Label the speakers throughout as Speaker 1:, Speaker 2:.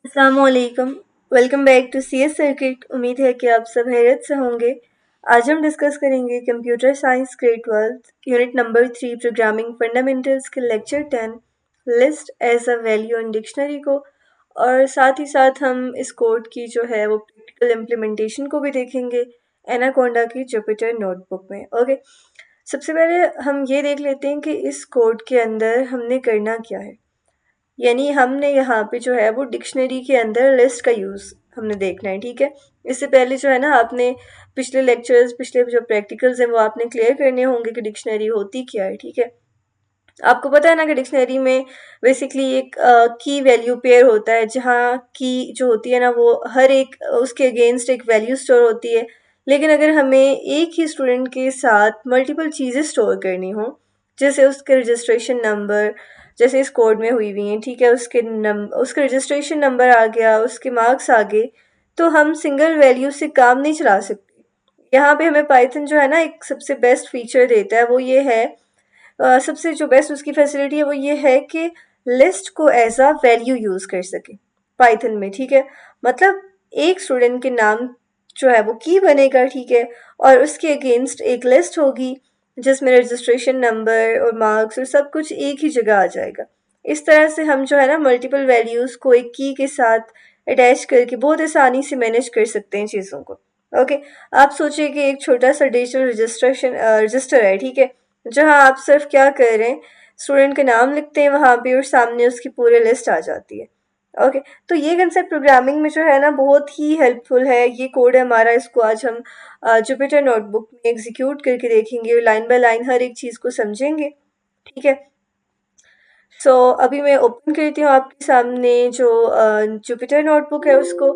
Speaker 1: अस्सलामुअलैकुम। Welcome back to CS circuit. उम्मीद है कि आप सब खैरियत से होंगे। आज हम डिस्कस करेंगे computer science grade 12 unit number 3 programming fundamentals के lecture 10 list as a value in dictionary को, और साथ ही साथ हम इस कोड की जो है वो प्रैक्टिकल इम्प्लीमेंटेशन को भी देखेंगे एनाकोंडा की जुपिटर नोटबुक में। ओके, सबसे पहले हम ये देख लेते हैं कि इस कोड के अंदर हमने करना क्या है। यानी हमने यहाँ पे जो है वो डिक्शनरी के अंदर लिस्ट का यूज़ हमने देखना है, ठीक है। इससे पहले जो है ना, आपने पिछले लेक्चर्स, पिछले जो प्रैक्टिकल्स हैं वो आपने क्लियर करने होंगे कि डिक्शनरी होती क्या है, ठीक है। आपको पता है ना कि डिक्शनरी में बेसिकली एक की वैल्यू पेयर होता है, जहाँ की जो होती है ना वो हर एक उसके अगेंस्ट एक वैल्यू स्टोर होती है। लेकिन अगर हमें एक ही स्टूडेंट के साथ मल्टीपल चीज़ें स्टोर करनी हो, जैसे उसके रजिस्ट्रेशन नंबर, जैसे इस कोड में हुई हुई हैं, ठीक है, उसके रजिस्ट्रेशन नंबर आ गया, उसके मार्क्स आ गए, तो हम सिंगल वैल्यू से काम नहीं चला सकते। यहाँ पे हमें पाइथन जो है ना एक सबसे बेस्ट फीचर देता है, वो ये है, सबसे जो बेस्ट उसकी फैसिलिटी है वो ये है कि लिस्ट को एज अ वैल्यू यूज़ कर सके पाइथन में, ठीक है। मतलब एक स्टूडेंट के नाम जो है वो की बनेगा, ठीक है, और उसके अगेंस्ट एक लिस्ट होगी जिसमें रजिस्ट्रेशन नंबर और मार्क्स और सब कुछ एक ही जगह आ जाएगा। इस तरह से हम जो है ना मल्टीपल वैल्यूज़ को एक की के साथ अटैच करके बहुत आसानी से मैनेज कर सकते हैं चीज़ों को। ओके, आप सोचिए कि एक छोटा सा डिजिटल रजिस्टर है, ठीक है, जहाँ आप सिर्फ क्या कर रहे हैं, स्टूडेंट का नाम लिखते हैं वहाँ पे और सामने उसकी पूरी लिस्ट आ जाती है। ओके, तो ये कंसेप्ट प्रोग्रामिंग में जो है ना बहुत ही हेल्पफुल है। ये कोड है हमारा, इसको आज हम जुपिटर नोटबुक में एग्जीक्यूट करके देखेंगे और लाइन बाय लाइन हर एक चीज़ को समझेंगे, ठीक है। अभी मैं ओपन करती हूँ आपके सामने जो जुपिटर नोटबुक है उसको।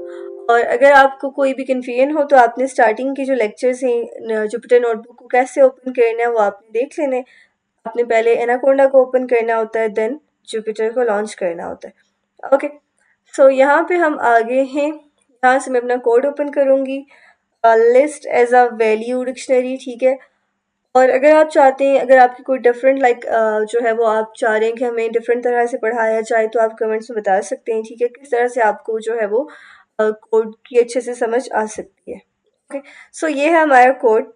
Speaker 1: और अगर आपको कोई भी कन्फ्यूजन हो तो आपने स्टार्टिंग के जो लेक्चर्स हैं जुपिटर नोटबुक को कैसे ओपन करना है वो आपने देख लेना है। आपने पहले एनाकोंडा को ओपन करना होता है, देन जुपिटर को लॉन्च करना होता है। ओके, यहाँ पे हम आगे हैं। यहाँ से मैं अपना कोड ओपन करूँगी, list as a value dictionary, ठीक है। और अगर आप चाहते हैं, अगर आपकी कोई डिफरेंट जो है वो आप चाह रहे हैं कि हमें डिफरेंट तरह से पढ़ाया जाए, तो आप कमेंट्स में बता सकते हैं, ठीक है, किस तरह से आपको जो है वो कोड की अच्छे से समझ आ सकती है। ओके, ये है हमारा कोड।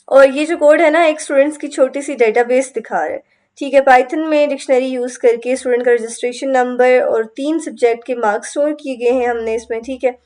Speaker 1: और ये जो कोड है ना एक स्टूडेंट्स की छोटी सी डेटाबेस दिखा रहा है, ठीक है। पाइथन में डिक्शनरी यूज़ करके स्टूडेंट का रजिस्ट्रेशन नंबर और 3 सब्जेक्ट के मार्क्स स्टोर किए गए हैं हमने इसमें, ठीक है।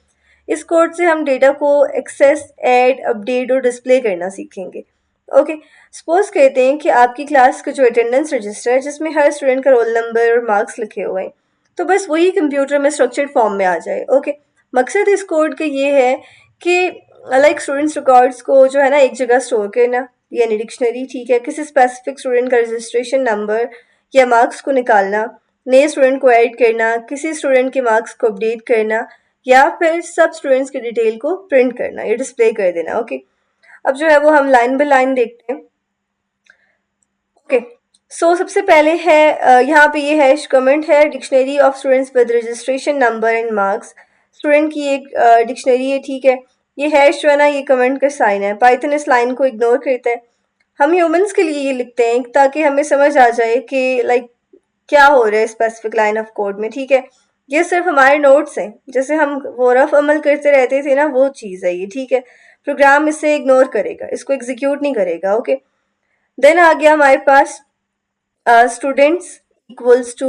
Speaker 1: इस कोड से हम डेटा को एक्सेस, ऐड, अपडेट और डिस्प्ले करना सीखेंगे। ओके, सपोज कहते हैं कि आपकी क्लास का जो अटेंडेंस रजिस्टर है जिसमें हर स्टूडेंट का रोल नंबर और मार्क्स लिखे हुए हैं, तो बस वही कंप्यूटर में स्ट्रक्चर्ड फॉर्म में आ जाए। ओके, मकसद इस कोड का ये है कि लाइक स्टूडेंट्स रिकॉर्ड्स को जो है ना एक जगह स्टोर करना, यानी डिक्शनरी, ठीक है। किसी स्पेसिफिक स्टूडेंट का रजिस्ट्रेशन नंबर या मार्क्स को निकालना, नए स्टूडेंट को ऐड करना, किसी स्टूडेंट के मार्क्स को अपडेट करना, या फिर सब स्टूडेंट्स की डिटेल को प्रिंट करना या डिस्प्ले कर देना। ओके, अब जो है वो हम लाइन बाय लाइन देखते हैं। ओके, सबसे पहले है यहाँ पे ये हैश कमेंट है, dictionary of students with registration number and marks. Student की एक डिक्शनरी है, ठीक है। ये हैश जो है ना ये कमेंट का साइन है। पाइथन इस लाइन को इग्नोर करता है। हम ह्यूमंस के लिए ये लिखते हैं ताकि हमें समझ आ जाए कि लाइक क्या हो रहा है स्पेसिफिक लाइन ऑफ कोड में, ठीक है। ये सिर्फ हमारे नोट्स हैं, जैसे हम वो रफ अमल करते रहते थे ना, वो चीज़ है ये, ठीक है। प्रोग्राम इसे इग्नोर करेगा, इसको एग्जीक्यूट नहीं करेगा। ओके, देन आ गया हमारे पास students equals to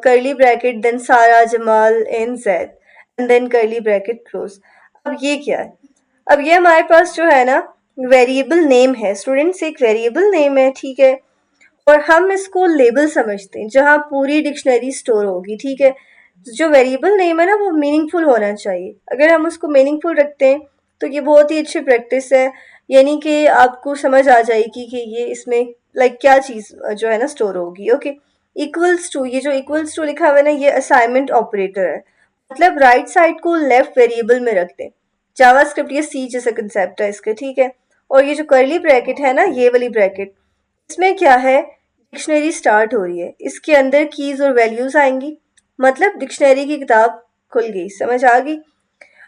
Speaker 1: curly bracket, then Sara, Jamal and Zaid, and then curly bracket close। अब ये क्या है? अब ये हमारे पास जो है ना वेरिएबल नेम है, स्टूडेंट्स एक वेरिएबल नेम है, ठीक है। और हम इसको लेबल समझते हैं जहाँ पूरी डिक्शनरी स्टोर होगी, ठीक है। जो वेरिएबल नेम है ना वो मीनिंगफुल होना चाहिए। अगर हम उसको मीनिंगफुल रखते हैं तो ये बहुत ही अच्छी प्रैक्टिस है, यानी कि आपको समझ आ जाएगी कि ये इसमें लाइक क्या चीज़ जो है ना स्टोर होगी। ओके, इक्वल्स टू, ये जो इक्वल्स टू लिखा हुआ है ना ये असाइनमेंट ऑपरेटर है, मतलब राइट साइड को लेफ्ट वेरिएबल में रख दें। जावास्क्रिप्ट ये सी जैसा कंसेप्ट है इसका, ठीक है। और ये जो कर्ली ब्रैकेट है ना ये वाली ब्रैकेट, इसमें क्या है, डिक्शनरी स्टार्ट हो रही है, इसके अंदर कीज और वैल्यूज आएंगी, मतलब डिक्शनरी की किताब खुल गई, समझ आ गई।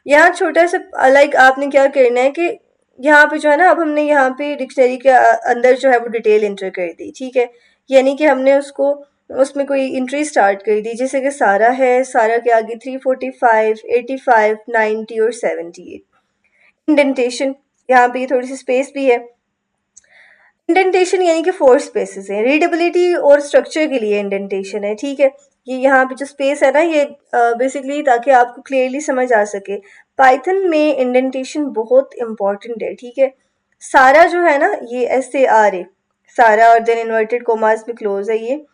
Speaker 1: यहाँ छोटा सा लाइक आपने क्या करना है कि यहाँ पे जो है ना अब हमने यहाँ पे डिक्शनरी के अंदर जो है वो डिटेल एंटर कर दी, ठीक है। यानी कि हमने उसको उसमें कोई इंट्री स्टार्ट कर दी, जैसे कि सारा है, सारा के आगे 345, 85, 90 और 78। इंडेंटेशन, यहाँ पे थोड़ी सी स्पेस भी है। इंडेंटेशन यानी कि 4 स्पेसेस हैं। रीडेबिलिटी और स्ट्रक्चर के लिए इंडेंटेशन है, ठीक है। ये यहाँ पे जो स्पेस है ना, ये बेसिकली ताकि आपको क्लियरली समझ आ सके। पाइथन में इंडेंटेशन बहुत इंपॉर्टेंट है, ठीक है। सारा जो है ना, ये SARA, सारा और देन इन्वर्टेड कोमास में क्लोज है ये।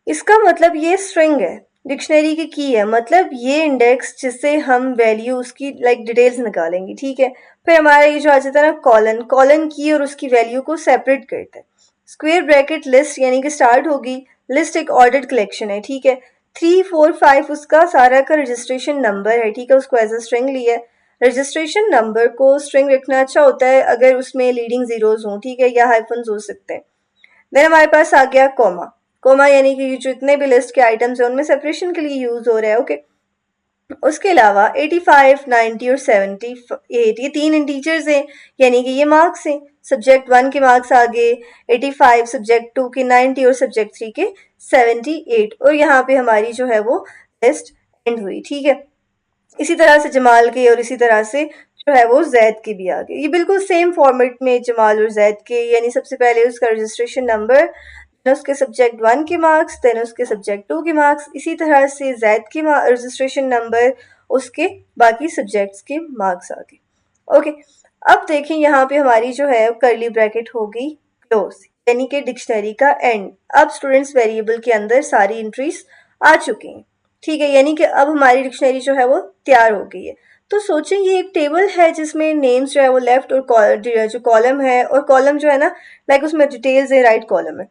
Speaker 1: इसका मतलब ये स्ट्रिंग है, डिक्शनरी की की है, मतलब ये इंडेक्स जिससे हम वैल्यू उसकी डिटेल्स निकालेंगे, ठीक है। फिर हमारा ये जो आ जाता है ना कॉलन, कॉलन की और उसकी वैल्यू को सेपरेट करता है। स्क्वायर ब्रैकेट लिस्ट यानी कि स्टार्ट होगी, लिस्ट एक ऑर्डर्ड कलेक्शन है, ठीक है। 3, 4, 5 उसका सारा का रजिस्ट्रेशन नंबर है, ठीक है, उसको एज अ स्ट्रिंग लिया है। रजिस्ट्रेशन नंबर को स्ट्रिंग रखना अच्छा होता है अगर उसमें लीडिंग जीरोज हों, ठीक है, या हाइफन्स हो सकते हैं। देन हमारे पास आ गया कोमा, कोमा यानी कि जितने भी लिस्ट के आइटम्स हैं उनमें सेपरेशन के लिए यूज हो रहा है, ओके। उसके अलावा 85, 90 और 78 ये 3 इंटीजर्स हैं, यानी कि ये मार्क्स हैं। सब्जेक्ट 1 के मार्क्स आ गए 85, सब्जेक्ट 2 के 90 और सब्जेक्ट 3 के 78, और यहाँ पे हमारी जो है वो लिस्ट एंड हुई, ठीक है। इसी तरह से जमाल के और इसी तरह से जो है वो जैद के भी आ गए। ये बिल्कुल सेम फॉर्मेट में जमाल और जैद के, यानी सबसे पहले उसका रजिस्ट्रेशन नंबर, देन उसके सब्जेक्ट 1 के मार्क्स, देन उसके सब्जेक्ट 2 के मार्क्स, इसी तरह से जैद के रजिस्ट्रेशन नंबर, उसके बाकी सब्जेक्ट्स के मार्क्स आ गए, ओके। अब देखें यहाँ पे हमारी जो है कर्ली ब्रैकेट हो गई क्लोज, यानी कि डिक्शनरी का एंड। अब स्टूडेंट्स वेरिएबल के अंदर सारी एंट्रीज आ चुकी हैं, ठीक है, यानी कि अब हमारी डिक्शनरी जो है वो तैयार हो गई है। तो सोचें ये एक टेबल है जिसमें नेम्स जो है वो लेफ्ट और जो कॉलम है, और कॉलम जो है ना उसमें डिटेल्स है, राइट कॉलम है।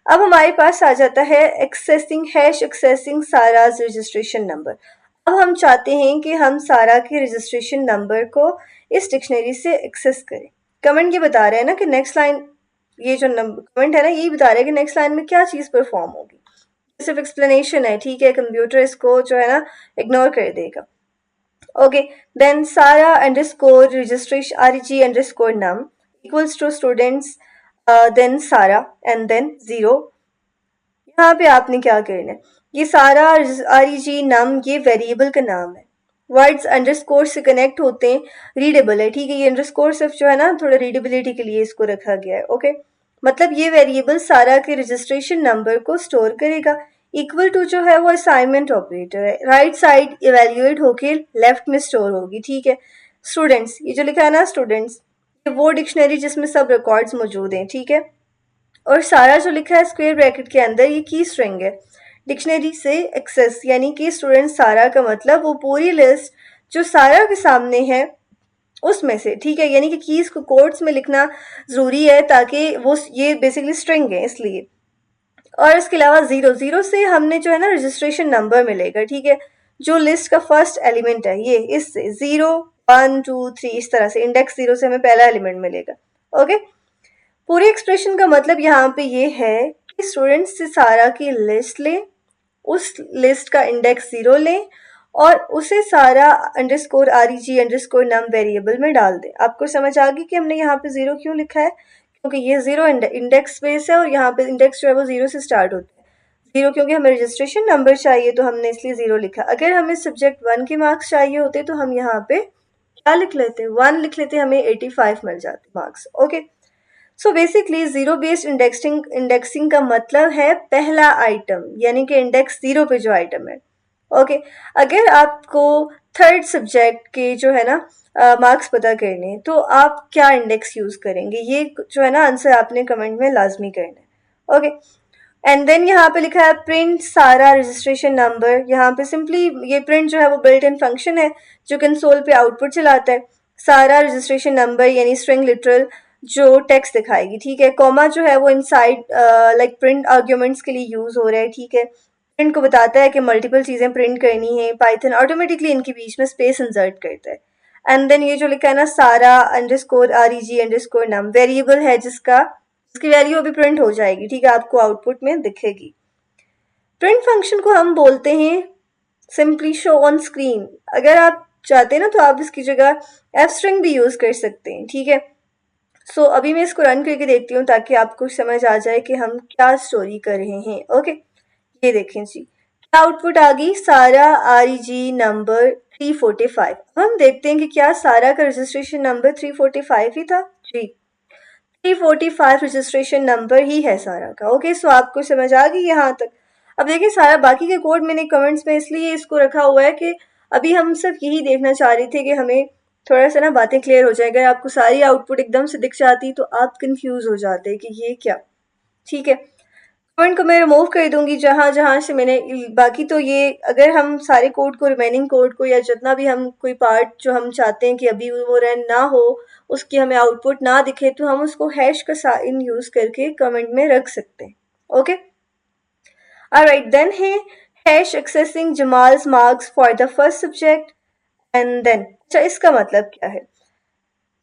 Speaker 1: अब हमारे पास आ जाता है accessing hash accessing Sara's registration number. अब हम चाहते हैं कि हम सारा के रजिस्ट्रेशन नंबर को इस डिक्शनरी से एक्सेस करें। कमेंट ये बता रहे हैं ना कि नेक्स्ट लाइन, ये जो नंबर कमेंट है ना यही बता रहा है कि नेक्स्ट लाइन में क्या चीज़ परफॉर्म होगी। सिर्फ एक्सप्लेनेशन है, ठीक है, कंप्यूटर इसको जो है ना इग्नोर कर देगा, okay. Then Sara underscore registration REG _num equals to students, then Sara and then 0। यहाँ पे आपने क्या करना है, ये सारा REG num ये वेरिएबल का नाम है, वर्ड्स अंडरस्कोर से कनेक्ट होते हैं, रीडेबल है, ठीक है। ये अंडरस्कोर सिर्फ जो है ना थोड़ा रीडेबिलिटी के लिए इसको रखा गया है, ओके। मतलब ये वेरिएबल सारा के रजिस्ट्रेशन नंबर को स्टोर करेगा। इक्वल टू जो है वो असाइनमेंट ऑपरेटर है, राइट साइड इवेल्युएट होके लेफ्ट में स्टोर होगी, ठीक है। स्टूडेंट्स, ये जो लिखा है ना स्टूडेंट्स, ये वो डिक्शनरी जिसमें सब रिकॉर्ड्स मौजूद हैं, ठीक है। और सारा जो लिखा है स्क्वायर ब्रैकेट के अंदर ये की स्ट्रिंग है, डिक्शनरी से एक्सेस, यानी कि स्टूडेंट सारा का मतलब वो पूरी लिस्ट जो सारा के सामने है उसमें से, ठीक है, यानी कि कीज को कोड्स में लिखना जरूरी है ताकि वो ये बेसिकली स्ट्रिंग है इसलिए। और इसके अलावा 0, 0 से हमने जो है ना रजिस्ट्रेशन नंबर मिलेगा, ठीक है, जो लिस्ट का फर्स्ट एलिमेंट है ये, इससे 0, 1, 2, 3 इस तरह से इंडेक्स 0 से हमें पहला एलिमेंट मिलेगा, ओके। पूरे एक्सप्रेशन का मतलब यहाँ पे ये है कि स्टूडेंट्स से सारा की लिस्ट लें, उस लिस्ट का इंडेक्स 0 लें और उसे सारा अंडरस्कोर REG_num वेरिएबल में डाल दें। आपको समझ आ गई कि हमने यहाँ पे 0 क्यों लिखा है, क्योंकि ये 0 इंडेक्स स्पेस है और यहाँ पे इंडेक्स जो है वो 0 से स्टार्ट होता है। 0 क्योंकि हमें रजिस्ट्रेशन नंबर चाहिए तो हमने इसलिए 0 लिखा। अगर हमें सब्जेक्ट 1 के मार्क्स चाहिए होते तो हम यहाँ पे क्या लिख लेते, 1 लिख लेते, हमें 85 मिल जाते marks, okay. So basically zero based indexing का मतलब है पहला आइटम, यानी कि इंडेक्स 0 पे जो आइटम है, ओके। अगर आपको थर्ड सब्जेक्ट के जो है ना मार्क्स पता करने तो आप क्या इंडेक्स यूज करेंगे, ये जो है ना आंसर आपने कमेंट में लाजमी करना है, ओके। एंड देन यहाँ पे लिखा है प्रिंट सारा रजिस्ट्रेशन नंबर। यहाँ पे सिंपली ये प्रिंट जो है वो बिल्ट इन फंक्शन है जो कंसोल पे आउटपुट चलाता है। सारा रजिस्ट्रेशन नंबर यानी स्ट्रिंग लिटरल जो टेक्स्ट दिखाएगी, ठीक है। कॉमा जो है वो इनसाइड प्रिंट आर्ग्यूमेंट्स के लिए यूज हो रहा है, ठीक है। प्रिंट को बताता है कि मल्टीपल चीजें प्रिंट करनी है, पाइथन ऑटोमेटिकली इनके बीच में स्पेस इंसर्ट करता है। एंड देन ये जो लिखा है ना सारा _REG_num वेरिएबल है जिसकी वैल्यू अभी प्रिंट हो जाएगी, ठीक है, आपको आउटपुट में दिखेगी। प्रिंट फंक्शन को हम बोलते हैं सिंपली शो ऑन स्क्रीन। अगर आप चाहते हैं ना तो आप इसकी जगह f string भी यूज कर सकते हैं, ठीक है। सो अभी मैं इसको रन करके देखती हूँ ताकि आपको समझ आ जाए कि हम क्या स्टोरी कर रहे हैं। ओके, ये देखें जी, क्या आउटपुट आ गई, सारा REG नंबर 345। हम देखते हैं कि क्या सारा का रजिस्ट्रेशन नंबर 345 ही था जी। 345 रजिस्ट्रेशन नंबर ही है सारा का। ओके, सो आपको समझ आ गई यहाँ तक। अब देखिए सारा बाकी के कोड मैंने कमेंट्स में इसलिए इसको रखा हुआ है कि अभी हम सिर्फ यही देखना चाह रहे थे कि हमें थोड़ा सा ना बातें क्लियर हो जाए। अगर आपको सारी आउटपुट एकदम से दिख जाती तो आप कंफ्यूज हो जाते कि ये क्या। ठीक है, कमेंट को मैं रिमूव कर दूंगी जहां जहां से मैंने, बाकी तो ये अगर हम सारे कोड को, रिमेनिंग कोड को, या जितना भी हम कोई पार्ट जो हम चाहते हैं कि अभी वो रन ना हो, उसकी हमें आउटपुट ना दिखे, तो हम उसको हैश का साइन यूज करके कमेंट में रख सकते हैं। ओके, ऑलराइट देन है hash accessing Jamal's marks for the first subject and then, अच्छा इसका मतलब क्या है,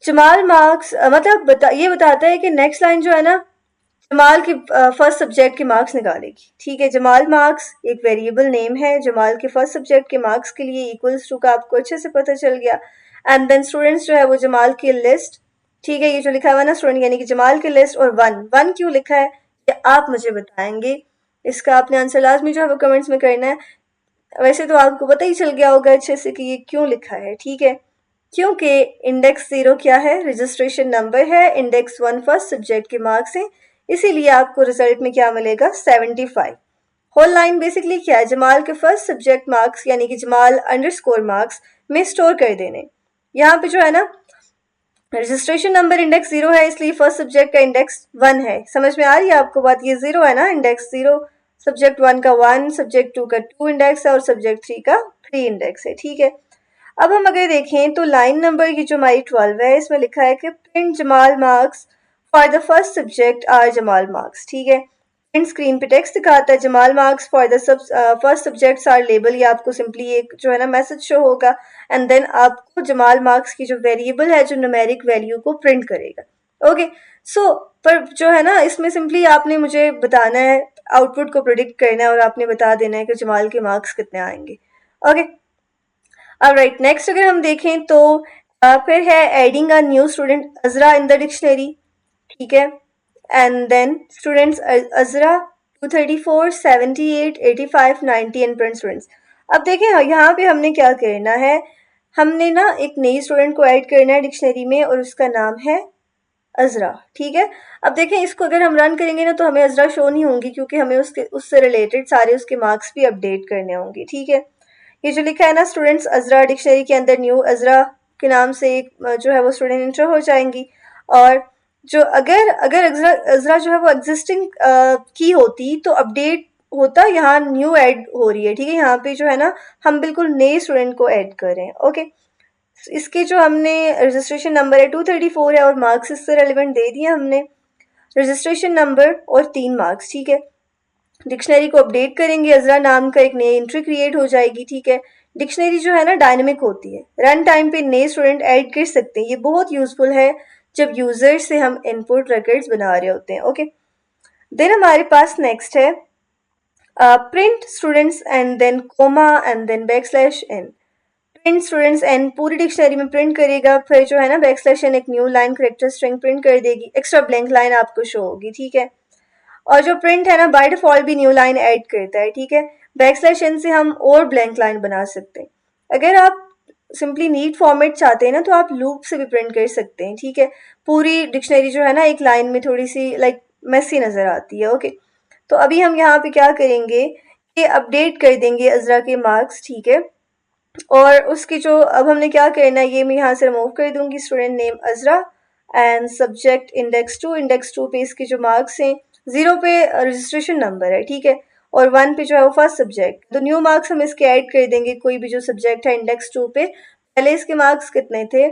Speaker 1: जमाल मार्क्स मतलब ये बताता है कि नेक्स्ट लाइन जो है ना, जमाल के फर्स्ट सब्जेक्ट के मार्क्स निकालेगी। ठीक है, जमाल मार्क्स एक वेरिएबल नेम है, जमाल के फर्स्ट सब्जेक्ट के मार्क्स के लिए इक्वल्स टू का आपको अच्छे से पता चल गया। एंड देन स्टूडेंट्स जो है वो जमाल की लिस्ट, ठीक है, ये जो लिखा हुआ ना स्टूडेंट यानी कि जमाल की लिस्ट, और वन वन क्यों लिखा है ये आप मुझे बताएंगे। इसका आपने आंसर लाजमी जो है वो कमेंट्स में करना है। वैसे तो आपको पता ही चल गया होगा अच्छे से कि ये क्यों लिखा है। ठीक है, क्योंकि इंडेक्स 0 क्या है, रजिस्ट्रेशन नंबर है, इंडेक्स 1 फर्स्ट सब्जेक्ट के मार्क्स हैं, इसीलिए आपको रिजल्ट में क्या मिलेगा, 75। होल लाइन बेसिकली क्या है, जमाल के फर्स्ट सब्जेक्ट मार्क्स यानी कि जमाल अंडरस्कोर मार्क्स में स्टोर कर देने। यहाँ पे जो है ना रजिस्ट्रेशन नंबर इंडेक्स 0 है, इसलिए फर्स्ट सब्जेक्ट का इंडेक्स 1 है। समझ में आ रही है आपको बात, ये 0 है ना, इंडेक्स 0, सब्जेक्ट 1 का 1, सब्जेक्ट 2 का 2 इंडेक्स है, और सब्जेक्ट 3 का 3 इंडेक्स है। ठीक है, अब हम अगर देखें तो लाइन नंबर की जो हमारी 12 है, इसमें लिखा है कि print Jamal marks for the first subject are Jamal marks. ठीक है, प्रिंट स्क्रीन पे टेक्स्ट दिखाता है, Jamal marks for the first subjects are label, ये आपको सिंपली एक जो है ना मैसेज शो होगा। एंड देन आपको जमाल मार्क्स की जो वेरिएबल है जो न्यूमेरिक वैल्यू को प्रिंट करेगा। ओके, सो पर जो है ना इसमें सिंपली आपने मुझे बताना है, आउटपुट को प्रिडिक्ट करना है, और आपने बता देना है कि जमाल के मार्क्स कितने आएंगे। ओके, ऑलराइट नेक्स्ट अगर हम देखें तो फिर है adding a new student Azra in the dictionary. ठीक है, and then students Azra 234 78 85 90 and print students. अब देखें यहाँ पे हमने क्या करना है, हमने ना एक नई स्टूडेंट को ऐड करना है डिक्शनरी में, और उसका नाम है अजरा। ठीक है, अब देखें इसको अगर हम रन करेंगे ना तो हमें अजरा शो नहीं होंगी, क्योंकि हमें उससे रिलेटेड सारे उसके मार्क्स भी अपडेट करने होंगे। ठीक है, ये जो लिखा है ना स्टूडेंट्स अजरा, डिक्शनरी के अंदर न्यू अजरा के नाम से एक जो है वो स्टूडेंट इंटर हो जाएंगी। और जो अगर अगर अजरा अजरा जो है वो एग्जिस्टिंग की होती तो अपडेट होता, यहाँ न्यू ऐड हो रही है। ठीक है, यहाँ पे जो है ना हम बिल्कुल नए स्टूडेंट को ऐड कर रहे हैं। ओके, इसके जो हमने रजिस्ट्रेशन नंबर है 234 है, और मार्क्स इससे रेलिवेंट दे दिए हमने, रजिस्ट्रेशन नंबर और 3 मार्क्स। ठीक है, डिक्शनरी को अपडेट करेंगे, अजरा नाम का एक नई एंट्री क्रिएट हो जाएगी। ठीक है, डिक्शनरी जो है ना डायनेमिक होती है, रन टाइम पे नए स्टूडेंट ऐड कर सकते हैं, ये बहुत यूजफुल है जब यूजर से हम इनपुट रिकॉर्ड्स बना रहे होते हैं। ओके, देन हमारे पास नेक्स्ट है print students and then comma and then backslash n. Print students n पूरी डिक्शनरी में प्रिंट करेगा, फिर जो है ना बैकस्लैश एन एक new line character string print कर देगी, एक्स्ट्रा ब्लैंक लाइन आपको शो होगी। ठीक है, और जो प्रिंट है ना बाय डिफॉल्ट भी न्यू लाइन ऐड करता है। ठीक है, बैकस्लैश एन से हम और ब्लैंक लाइन बना सकते हैं। अगर आप सिंपली नीट फॉर्मेट चाहते हैं ना तो आप लूप से भी प्रिंट कर सकते हैं। ठीक है, पूरी डिक्शनरी जो है ना एक लाइन में थोड़ी सी लाइक मेसी नजर आती है। ओके, तो अभी हम यहाँ पे क्या करेंगे कि अपडेट कर देंगे अजरा के मार्क्स। ठीक है, और उसकी जो अब हमने क्या करना है ये मैं यहाँ से रिमूव कर दूंगी, student name Azra and subject index two पे इसके जो मार्क्स हैं, 0 पे रजिस्ट्रेशन नंबर है। ठीक है, और 1 पे जो है वो फर्स्ट सब्जेक्ट, तो न्यू मार्क्स हम इसके ऐड कर देंगे, कोई भी जो सब्जेक्ट है इंडेक्स 2 पे, पहले इसके मार्क्स कितने थे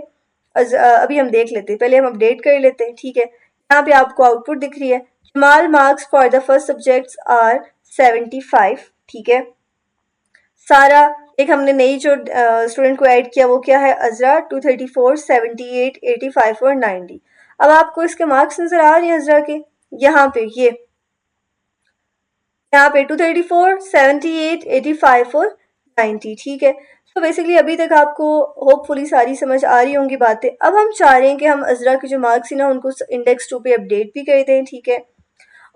Speaker 1: अभी हम देख लेते हैं, पहले हम अपडेट कर लेते हैं। ठीक है, यहाँ पे आपको आउटपुट दिख रही है, Jamal marks for the first subjects are 75। ठीक है, सारा एक हमने नई जो स्टूडेंट को ऐड किया वो क्या है अजरा 234 78 85 और 90। अब आपको इसके मार्क्स नजर आ रहे हैं अजरा के, यहाँ पे ये यहाँ पे 234 78 85 और 90। ठीक है, तो बेसिकली अभी तक आपको होपफुली सारी समझ आ रही होंगी बातें। अब हम चाह रहे हैं कि हम अज़रा के जो मार्क्स हैं ना उनको इंडेक्स 2 पे अपडेट भी कर दें, ठीक है।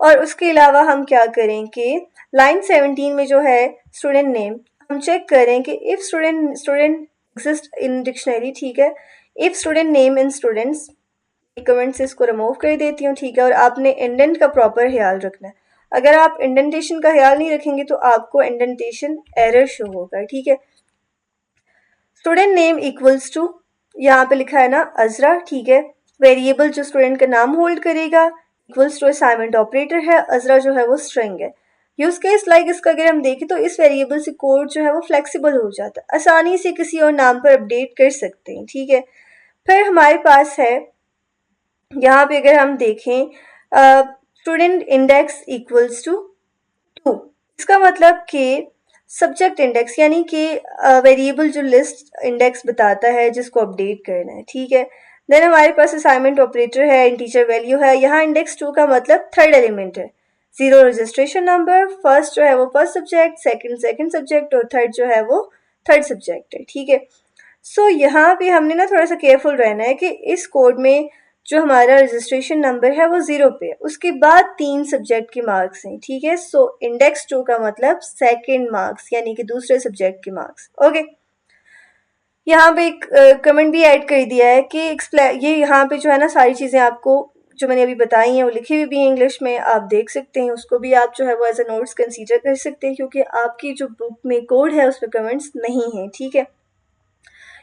Speaker 1: और उसके अलावा हम क्या करें कि लाइन 17 में जो है स्टूडेंट नेम, हम चेक करें कि if student student exist in dictionary, ठीक है। If student name in students, comment से इसको रिमूव कर देती हूँ, ठीक है। और आपने इंडेंट का प्रॉपर ख्याल रखना है। अगर आप इंडेंटेशन का ख्याल नहीं रखेंगे तो आपको इंडेंटेशन एरर शो होगा, ठीक है। स्टूडेंट नेम इक्वल्स टू, यहाँ पे लिखा है ना अज़रा, ठीक है। वेरिएबल जो स्टूडेंट का नाम होल्ड करेगा इक्वल्स टू असाइनमेंट ऑपरेटर है, अज़रा जो है वो स्ट्रिंग है। यूज केस लाइक इसका अगर हम देखें तो इस वेरिएबल से कोड जो है वो फ्लेक्सिबल हो जाता है, आसानी से किसी और नाम पर अपडेट कर सकते हैं, ठीक है। फिर हमारे पास है यहाँ पे अगर हम देखें स्टूडेंट इंडेक्स इक्वल्स टू 2, इसका मतलब कि सब्जेक्ट इंडेक्स यानी कि वेरिएबल जो लिस्ट इंडेक्स बताता है जिसको अपडेट करना है, ठीक है। देन हमारे पास असाइनमेंट ऑपरेटर है, इंटीजर वैल्यू है। यहाँ इंडेक्स 2 का मतलब थर्ड एलिमेंट है, जीरो रजिस्ट्रेशन नंबर, फर्स्ट जो है वो फर्स्ट सब्जेक्ट, सेकंड सब्जेक्ट और थर्ड जो है वो थर्ड सब्जेक्ट है, ठीक है। सो यहाँ पे हमने ना थोड़ा सा केयरफुल रहना है कि इस कोड में जो हमारा रजिस्ट्रेशन नंबर है वो 0 पे है, उसके बाद 3 सब्जेक्ट के मार्क्स हैं, ठीक है। सो इंडेक्स 2 का मतलब सेकंड मार्क्स यानी कि दूसरे सब्जेक्ट के मार्क्स, ओके। यहाँ पे एक कमेंट भी ऐड कर दिया है कि ये यहाँ पे जो है ना सारी चीज़ें आपको जो मैंने अभी बताई हैं वो लिखी हुई भी है इंग्लिश में, आप देख सकते हैं, उसको भी आप जो है वो एज ए नोट्स कंसीडर कर सकते हैं क्योंकि आपकी जो बुक में कोड है उसमें कमेंट्स नहीं हैं, ठीक है।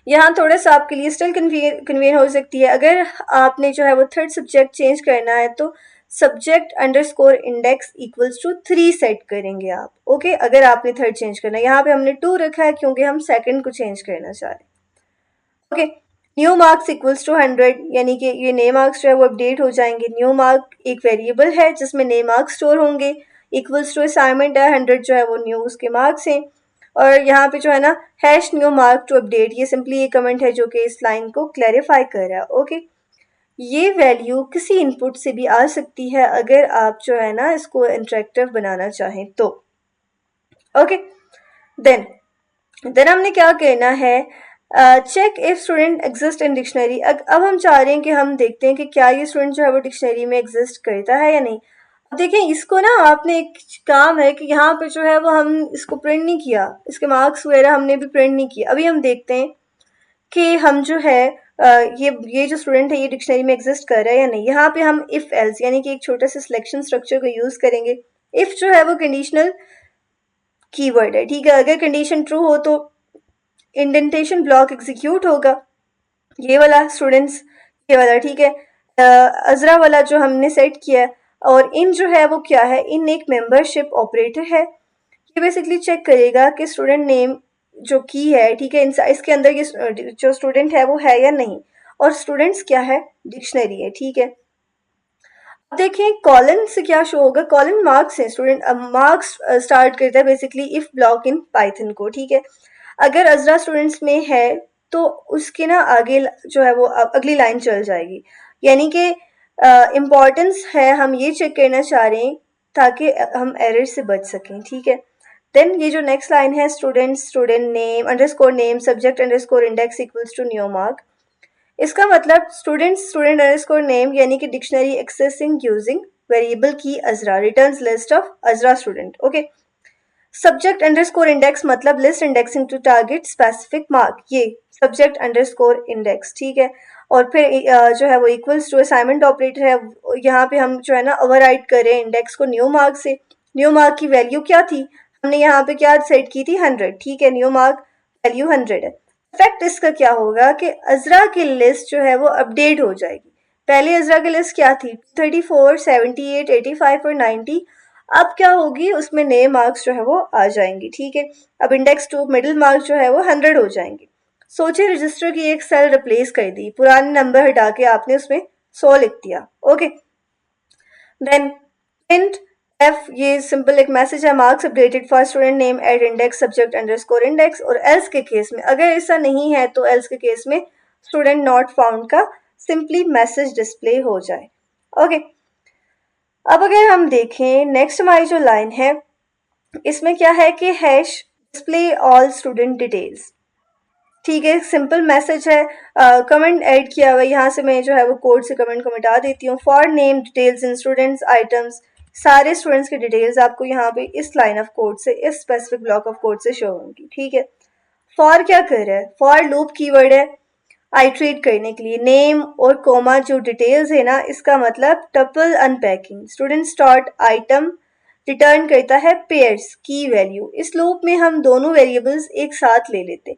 Speaker 1: यहाँ थोड़ा सा आपके लिए स्टिल कन्वीन हो सकती है। अगर आपने जो है वो थर्ड सब्जेक्ट चेंज करना है तो subject underscore index equals to 3 set करेंगे आप, ओके। अगर आपने थर्ड चेंज करना है, यहाँ पे हमने 2 रखा है क्योंकि हम सेकंड को चेंज करना चाह रहे हैं, okay. New marks equals to 100 यानी कि ये नए मार्क्स जो है वो अपडेट हो जाएंगे। न्यू मार्क एक वेरिएबल है जिसमें नए मार्क्स स्टोर होंगे, इक्वल्स टू असाइनमेंट है 100 जो है वो न्यू उसके मार्क्स हैं। और यहाँ पे जो है ना hash new mark to update, ये सिंपली ये कमेंट है जो कि इस लाइन को क्लैरिफाई कर रहा है, ओके। ये वैल्यू किसी इनपुट से भी आ सकती है अगर आप जो है ना इसको इंटरेक्टिव बनाना चाहें तो, ओके। देन हमने क्या करना है, check if student exist in dictionary. अब हम चाह रहे हैं कि हम देखते हैं कि क्या ये स्टूडेंट जो है वो डिक्शनरी में एग्जिस्ट करता है या नहीं। अब देखें इसको ना, आपने एक काम है कि यहाँ पे जो है वो हम इसको प्रिंट नहीं किया, इसके मार्क्स वगैरह हमने भी प्रिंट नहीं किया। अभी हम देखते हैं कि हम जो है ये जो स्टूडेंट है ये डिक्शनरी में एग्जिस्ट कर रहा है या नहीं। यहाँ पे हम इफ एल्स यानी कि एक छोटा सा सिलेक्शन स्ट्रक्चर को यूज करेंगे। इफ जो है वो कंडीशनल कीवर्ड है, ठीक है। अगर कंडीशन ट्रू हो तो इंडेंटेशन ब्लॉक एग्जीक्यूट होगा, ये वाला स्टूडेंट्स, ये वाला, ठीक है। अजरा वाला जो हमने सेट किया है। और इन जो है वो क्या है, इन एक मेंबरशिप ऑपरेटर है, ये बेसिकली चेक करेगा कि स्टूडेंट नेम जो की है, ठीक है, इसके अंदर ये जो स्टूडेंट है वो है या नहीं। और स्टूडेंट्स क्या है, डिक्शनरी है, ठीक है। अब देखें कॉलन से क्या शो होगा, कॉलन मार्क्स है, स्टूडेंट मार्क्स स्टार्ट करता है basically if block in Python को, ठीक है। अगर अजरा स्टूडेंट्स में है तो उसके ना आगे जो है वो अगली लाइन चल जाएगी, यानी कि इम्पॉर्टेंस है, हम ये चेक करना चाह रहे हैं ताकि हम एरर से बच सकें, ठीक है। देन ये जो नेक्स्ट लाइन है student name underscore name subject underscore index equals to new mark, इसका मतलब स्टूडेंट अंडरस्कोर नेम यानी कि dictionary accessing using variable key Azra returns list of Azra student, okay. Subject underscore index मतलब list indexing to target specific mark, ये subject underscore index, ठीक है। और फिर जो है वो इक्वल्स टू असाइनमेंट ऑपरेटर है, यहाँ पे हम जो है ना ओवरराइड कर रहे हैं इंडेक्स को न्यू मार्क से। न्यू मार्क की वैल्यू क्या थी, हमने यहाँ पे क्या सेट की थी, 100, ठीक है। न्यू मार्क वैल्यू 100 है। इफेक्ट इसका क्या होगा कि अजरा की लिस्ट जो है वो अपडेट हो जाएगी। पहले अजरा की लिस्ट क्या थी, 34, 78, 85 और 90। अब क्या होगी, उसमें नए मार्क्स जो है वो आ जाएंगे, ठीक है। अब इंडेक्स 2 मिडिल मार्क्स जो है वो 100 हो जाएंगे। सोचिए रजिस्टर की एक सेल रिप्लेस कर दी, पुराने नंबर हटा के आपने उसमें 100 लिख दिया, ओके। देन प्रिंट एफ, ये सिंपल एक मैसेज है, marks updated for student name at index subject underscore index. और एल्स के केस में, अगर ऐसा नहीं है तो एल्स के केस में स्टूडेंट नॉट फाउंड का सिंपली मैसेज डिस्प्ले हो जाए, ओके। अब अगर हम देखें नेक्स्ट हमारी जो लाइन है इसमें क्या है कि hash display all student details, ठीक है, सिंपल मैसेज है, कमेंट ऐड किया हुआ है, यहाँ से मैं जो है वो कोड से कमेंट को मिटा देती हूँ। For name details in students items, सारे स्टूडेंट्स की डिटेल्स आपको यहाँ पे इस लाइन ऑफ कोड से, इस स्पेसिफिक ब्लॉक ऑफ कोड से शो होंगी। ठीक है, फॉर क्या कर रहा है, फॉर लूप कीवर्ड है आइट्रेट करने के लिए। नेम और कोमा जो डिटेल्स है ना, इसका मतलब tuple unpacking. Student dot item return करता है पेयर्स की वैल्यू। इस लूप में हम दोनों वेरिएबल्स एक साथ ले लेते।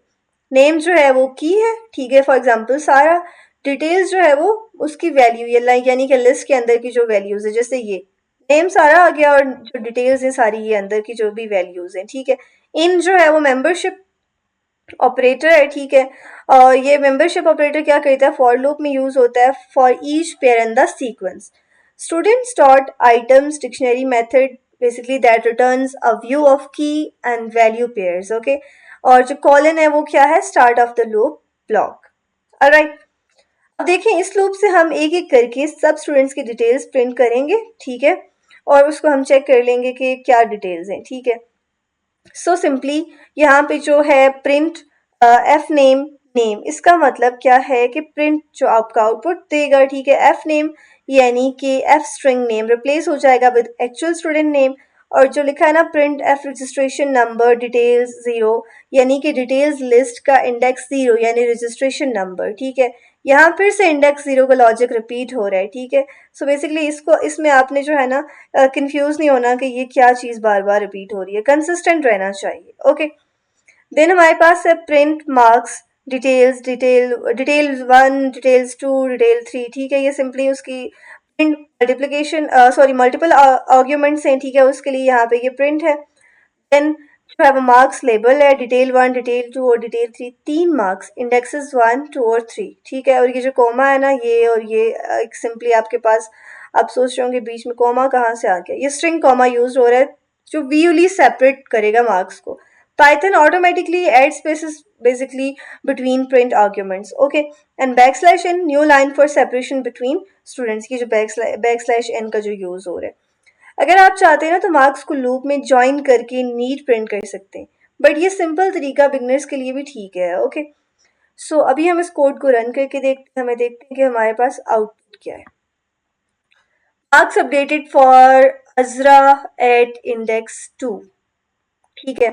Speaker 1: नेम जो है वो की है, ठीक है, फॉर एग्जांपल सारा। डिटेल्स जो है वो उसकी वैल्यू यानी कि लिस्ट के अंदर की जो वैल्यूज है, जैसे ये नेम सारा आ गया और जो डिटेल्स हैं सारी ये अंदर की जो भी वैल्यूज हैं। ठीक है, इन जो है वो मेंबरशिप ऑपरेटर है। ठीक है, और ये मेंबरशिप ऑपरेटर क्या करता है, फॉर लूप में यूज होता है for each pair in the sequence. Students dot items dictionary method basically that returns a view of की एंड वैल्यू पेयर्स। ओके, और जो कॉलन है वो क्या है, start of the loop block. Alright, अब देखें इस लूप से हम एक एक करके सब स्टूडेंट्स की डिटेल्स प्रिंट करेंगे। ठीक है, और उसको हम चेक कर लेंगे कि क्या डिटेल्स हैं। ठीक है, सो सिंपली यहाँ पे जो है प्रिंट एफ नेम नेम, इसका मतलब क्या है कि प्रिंट जो आपका आउटपुट देगा, ठीक है, एफ नेम यानी कि एफ स्ट्रिंग नेम रिप्लेस हो जाएगा विद एक्चुअल स्टूडेंट नेम। और जो लिखा है ना print F registration number details zero, यानी कि डिटेल्स लिस्ट का इंडेक्स ज़ीरो यानी रजिस्ट्रेशन नंबर। ठीक है, यहाँ फिर से इंडेक्स ज़ीरो का लॉजिक रिपीट हो रहा है। ठीक है, सो बेसिकली इसको इसमें आपने जो है ना कंफ्यूज नहीं होना कि ये क्या चीज़ बार बार रिपीट हो रही है, कंसिस्टेंट रहना चाहिए। ओके, देन हमारे पास है print marks details, detail one, details two, detail three. ठीक है, ये सिंपली उसकी print multiplication sorry multiple arguments हैं। ठीक है, उसके लिए यहाँ पे ये प्रिंट है। देन जो है वो मार्क्स लेबल है, डिटेल वन, डिटेल टू और डिटेल थ्री, तीन मार्क्स, इंडेक्सेस वन, टू और थ्री। ठीक है, और ये जो कोमा है ना, ये और ये एक सिंपली आपके पास, आप सोच रहे होंगे बीच में कोमा कहाँ से आ गया, ये स्ट्रिंग कोमा यूज हो रहा है जो व्यूली सेपरेट करेगा मार्क्स को। Python automatically adds spaces basically between print arguments. Okay, and backslash n new line for separation between students की जो backslash n का जो यूज हो रहा है। अगर आप चाहते हैं ना तो मार्क्स को लूप में ज्वाइन करके नीट प्रिंट कर सकते हैं, बट ये सिंपल तरीका बिगनर्स के लिए भी ठीक है। ओके, सो अभी हम इस कोड को रन करके देखते हैं, हमें देखते हैं कि हमारे पास आउटपुट क्या है। Marks updated for Azra at index 2। ठीक है,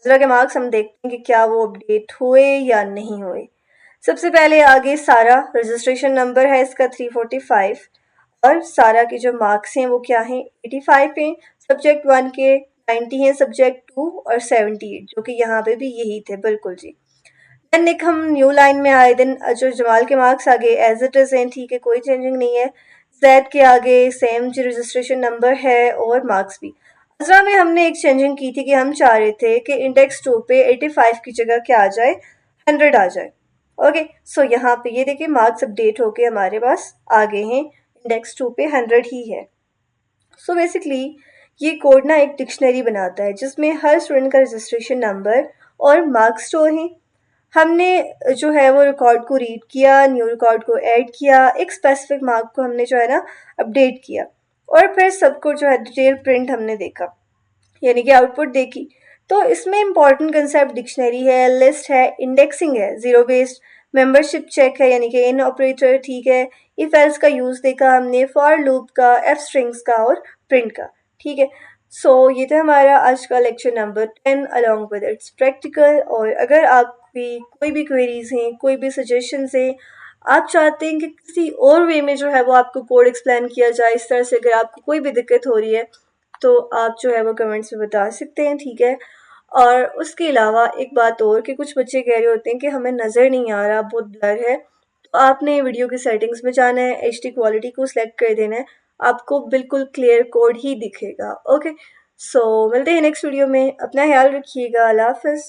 Speaker 1: अजरा के मार्क्स हम देखते हैं कि क्या वो अपडेट हुए या नहीं हुए। सबसे पहले आगे सारा रजिस्ट्रेशन नंबर है इसका 345, और सारा के जो मार्क्स हैं वो क्या हैं, 85 हैं सब्जेक्ट वन के, 90 हैं सब्जेक्ट टू और 78 जो कि यहाँ पे भी यही थे। बिल्कुल जी। देन एक हम न्यू लाइन में आए, देन जो जमाल के मार्क्स आगे एज इट इज़ हैं। ठीक है, कोई चेंजिंग नहीं है। जैद के आगे सेम जो रजिस्ट्रेशन नंबर है और मार्क्स भी। अजरा में हमने एक चेंजिंग की थी कि हम चाह रहे थे कि इंडेक्स 2 पे 85 की जगह क्या आ जाए, 100 आ जाए। ओके, सो यहाँ पे ये देखिए मार्क्स अपडेट होके हमारे पास आ गए हैं, इंडेक्स 2 पे 100 ही है। सो बेसिकली ये कोड ना एक डिक्शनरी बनाता है जिसमें हर स्टूडेंट का रजिस्ट्रेशन नंबर और मार्क्स स्टोर हैं। हमने जो है वो रिकॉर्ड को रीड किया, न्यू रिकॉर्ड को ऐड किया, एक स्पेसिफिक मार्क को हमने जो है ना अपडेट किया, और फिर सबको जो है डिटेल प्रिंट हमने देखा, यानी कि आउटपुट देखी। तो इसमें इंपॉर्टेंट कंसेप्ट डिक्शनरी है, लिस्ट है, इंडेक्सिंग है, जीरो बेस्ड मेंबरशिप चेक है यानी कि इन ऑपरेटर। ठीक है, इफ एल्स का यूज़ देखा हमने, फॉर लूप का, एफ स्ट्रिंग्स का और प्रिंट का। ठीक है, सो ये था हमारा आज का lecture number 10 along with its practical. और अगर आप भी कोई भी क्वेरीज हैं, कोई भी सजेशंस हैं, आप चाहते हैं कि किसी और वे में जो है वो आपको कोड एक्सप्लेन किया जाए इस तरह से, अगर आपको कोई भी दिक्कत हो रही है तो आप जो है वो कमेंट्स में बता सकते हैं। ठीक है, और उसके अलावा एक बात और कि कुछ बच्चे कह रहे होते हैं कि हमें नज़र नहीं आ रहा, बहुत ब्लर है, तो आपने वीडियो की सेटिंग्स में जाना है, एचडी क्वालिटी को सिलेक्ट कर देना है, आपको बिल्कुल क्लियर कोड ही दिखेगा। ओके, सो मिलते हैं नेक्स्ट वीडियो में, अपना ख्याल रखिएगा, अल्लाह हाफ़िज़।